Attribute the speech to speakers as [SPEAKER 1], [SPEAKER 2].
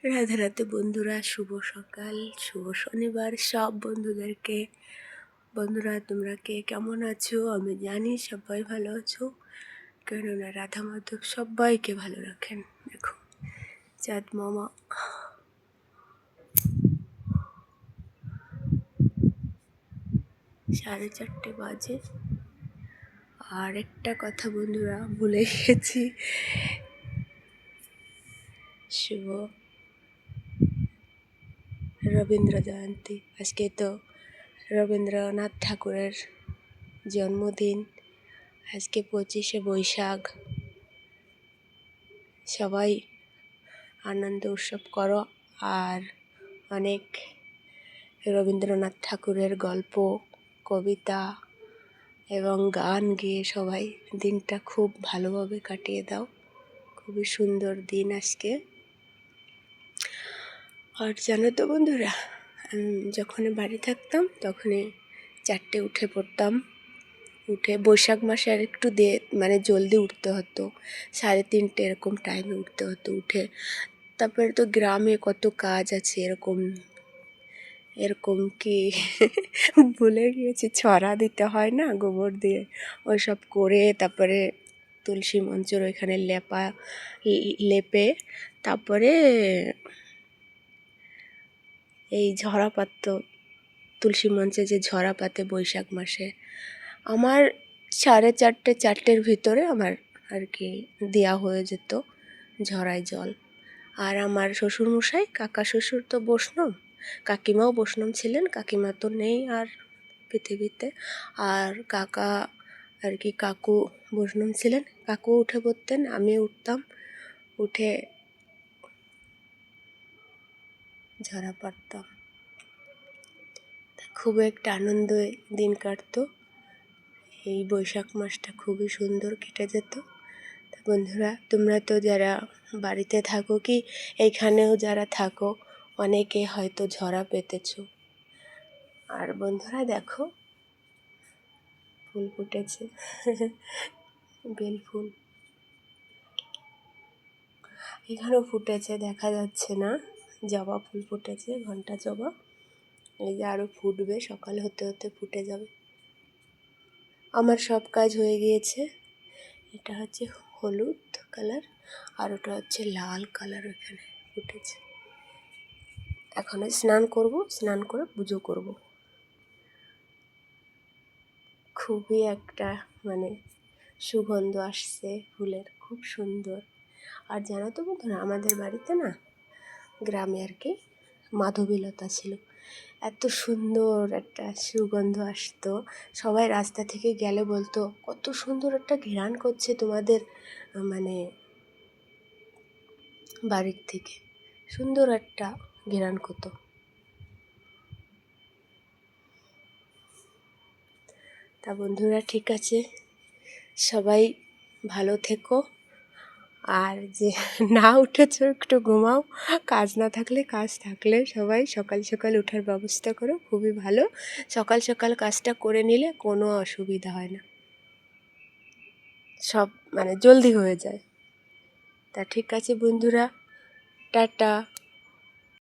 [SPEAKER 1] রাধে রাধে বন্ধুরা, শুভ সকাল, শুভ শনিবার সব বন্ধুদেরকে। বন্ধুরা, তোমরা কে কেমন আছো? আমি জানি সবাই ভালো আছো, কেননা রাধা মাধব সবাইকে ভালো রাখেন। দেখো চাঁদ মামা 4:30 বাজে। আর একটা কথা বন্ধুরা ভুলে গেছি, শুভ রবীন্দ্র জয়ন্তী। আজকে তো রবীন্দ্রনাথ ঠাকুরের জন্মদিন। আজকে 25শে বৈশাখ। সবাই আনন্দ উৎসব করো আর অনেক রবীন্দ্রনাথ ঠাকুরের গল্প, কবিতা এবং গান গেয়ে সবাই দিনটা খুব ভালোভাবে কাটিয়ে দাও। খুবই সুন্দর দিন আজকে। আর জানো তো বন্ধুরা, যখন বাড়ি থাকতাম তখনই 4টে উঠে পড়তাম। উঠে বৈশাখ মাসে আর একটু জলদি উঠতে হতো, 3:30 এরকম টাইমে উঠতে হতো। উঠে তারপরে তো গ্রামে কত কাজ আছে, এরকম কি ভুলে গিয়েছি, ছড়া দিতে হয় না গোবর দিয়ে, ওইসব করে তারপরে তুলসী মঞ্চের ওইখানে লেপে তারপরে এই ঝরা পাত্র, তুলসী মঞ্চে যে ঝরা পাতে বৈশাখ মাসে, আমার 4:30-4টের ভিতরে আমার আর কি দেওয়া হয়ে যেত ঝরায় জল। আর আমার শ্বশুরমশাই, কাকা শ্বশুর তো বৈষ্ণব, কাকিমাও বৈষ্ণব ছিলেন, কাকিমা তো নেই আর পৃথিবীতে। আর কাকা আর কি কাকু বৈষ্ণব ছিলেন, কাকু উঠে পড়তেন, আমি উঠতাম, উঠে ঝরা পাড়তাম। খুব একটা আনন্দ দিন কাটতো। এই বৈশাখ মাসটা খুবই সুন্দর কেটে যেত। তা বন্ধুরা, তোমরা তো যারা বাড়িতে থাকো কি এইখানেও যারা থাকো, অনেকে হয়তো ঝরা পেতেছো। আর বন্ধুরা দেখো, ফুল ফুটেছে বেল ফুল এখানেও ফুটেছে, দেখা যাচ্ছে না। জবা ফুল ফুটেছে, ঘন্টা জবা। এই যে আরও ফুটবে, সকাল হতে হতে ফুটে যাবে। আমার সব কাজ হয়ে গিয়েছে। এটা হচ্ছে হলুদ কালার আর ওটা হচ্ছে লাল কালার, ওখানে ফুটেছে। এখন স্নান করব, স্নান করে পুজো করব। খুবই একটা সুগন্ধ আসছে ফুলের, খুব সুন্দর। আর জানো তো বন্ধুরা, আমাদের বাড়িতে না, গ্রামে আর কি মাধবীলতা ছিল, এত সুন্দর একটা সুগন্ধ আসতো। সবাই রাস্তা থেকে গেলে বলতো, কত সুন্দর একটা ঘ্রাণ করছে তোমাদের বাড়ির থেকে, সুন্দর একটা ঘ্রাণ করতো। তা বন্ধুরা, ঠিক আছে, সবাই ভালো থেকো। আর যে না উঠেছো একটু ঘুমাও, কাজ না থাকলে, কাজ থাকলে সবাই সকাল সকাল ওঠার ব্যবস্থা করো, খুবই ভালো। সকাল সকাল কাজটা করে নিলে কোনো অসুবিধা হয় না, সব জলদি হয়ে যায়। তা ঠিক আছে বন্ধুরা, টাটা।